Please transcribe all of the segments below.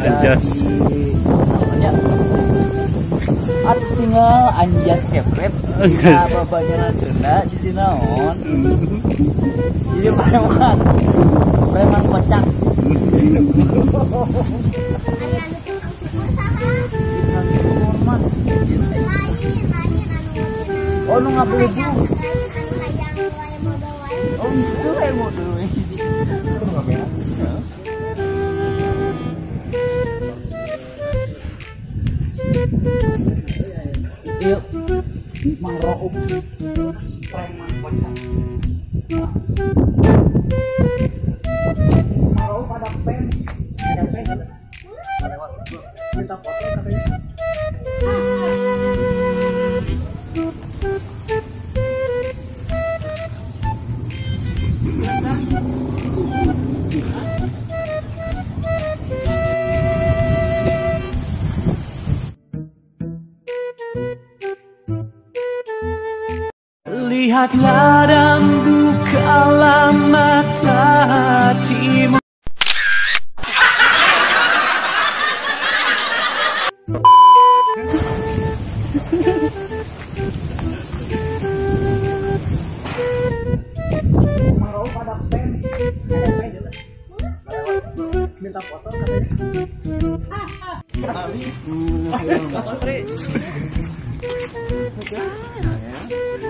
Anjas. Tinggal anjas kepret. Nah, bapaknya Sunda jadi naon? Jadi preman kocak. Oh, nu ngabeli bu. Oh, itu kayak modal. Yuk, Mang Roop, preman kocak. Mang Roop ada pen, kita foto katanya. Lihatlah dan bukalah mata hatimu. Mau pada pen, minta foto katanya.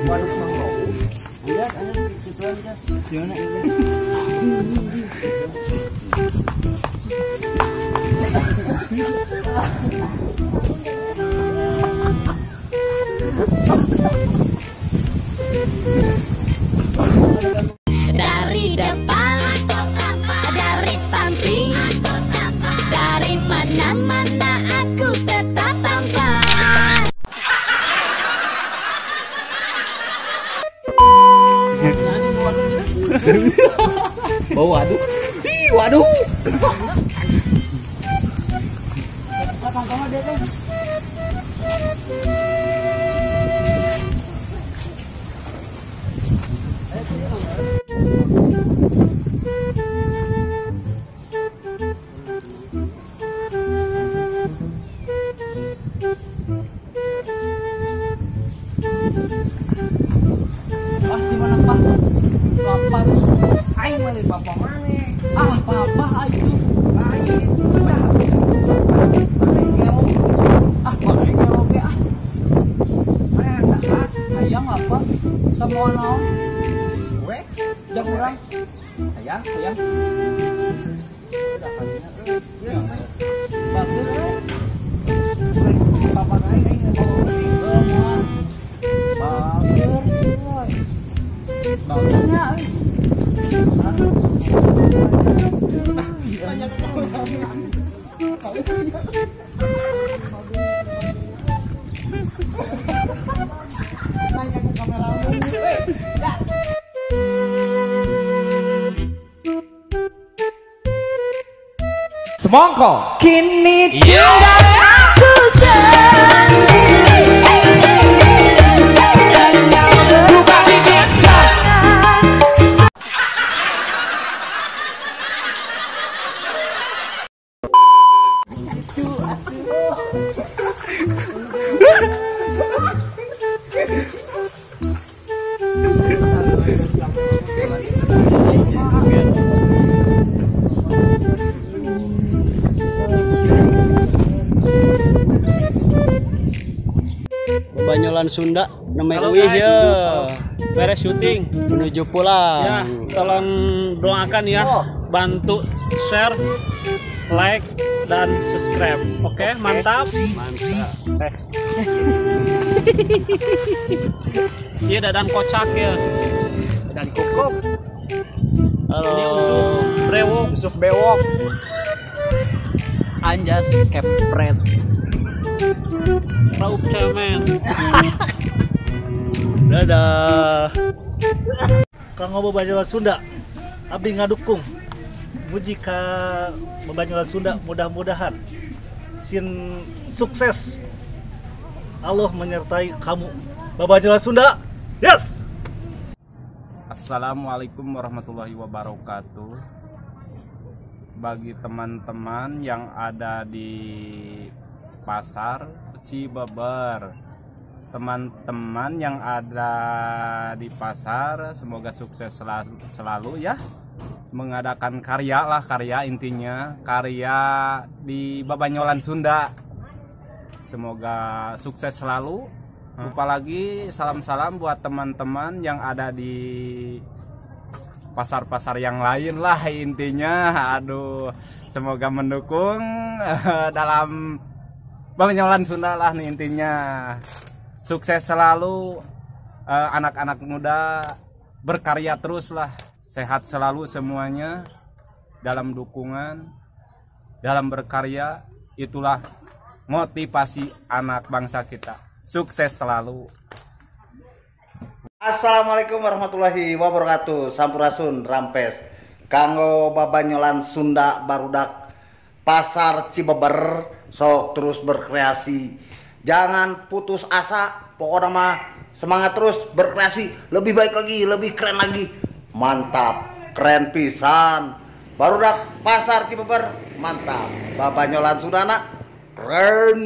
Waduh, Mang Roop. Lihat, ada situ aja. Gimana ini? Dari depan, dari samping, dari mana-mana aku tetap tampan. Oh, waduh. Ih, waduh. Gimana Pak? Bapak, aing mah bapak mana? Ah, bapak aing. Aing. Ah, mana ngelok ya? Mana tak? Hayang apa? Semua naon? Gue jam urang. Hayang. Udah kasihna euy. Bagus euy. Bapak aing bawa semua. Bagus euy. Bagusnya Semongko kini Yeah. aku Banyolan Sunda namanya Uih ya. Beres syuting Menuju pulang. ya, tolong doakan ya, bantu share, like dan subscribe. Oke, mantap. Iya, dadan kocak ya, Dan kukup. Halo. ini usuk bewok. anjas kepret. Raup cemen. Dadah. Kanggo Bebanyolan Sunda, abdi ngadukung. Muji ka Bebanyolan Sunda, mudah-mudahan sin sukses Allah menyertai kamu. Babanyolan Sunda. Yes. Assalamualaikum warahmatullahi wabarakatuh. Bagi teman-teman yang ada di pasar Cibeber, teman-teman yang ada di pasar, semoga sukses selalu ya. Mengadakan karya lah, karya intinya, karya di Babanyolan Sunda. Semoga sukses selalu. Lupa lagi salam-salam buat teman-teman yang ada di pasar-pasar yang lain lah intinya. Aduh, semoga mendukung dalam Babanyolan Sunda lah nih intinya. Sukses selalu, anak-anak muda berkarya terus lah. Sehat selalu semuanya dalam dukungan, dalam berkarya. Itulah motivasi anak bangsa kita. Sukses selalu. Assalamualaikum warahmatullahi wabarakatuh. Sampurasun rampes kanggo Babanyolan Sunda barudak pasar Cibeber, sok terus berkreasi, jangan putus asa. Pokoknya mah semangat terus berkreasi, lebih baik lagi, lebih keren lagi. Mantap, keren pisan. Barudak pasar Cibeber, mantap. Babanyolan Sunda keren.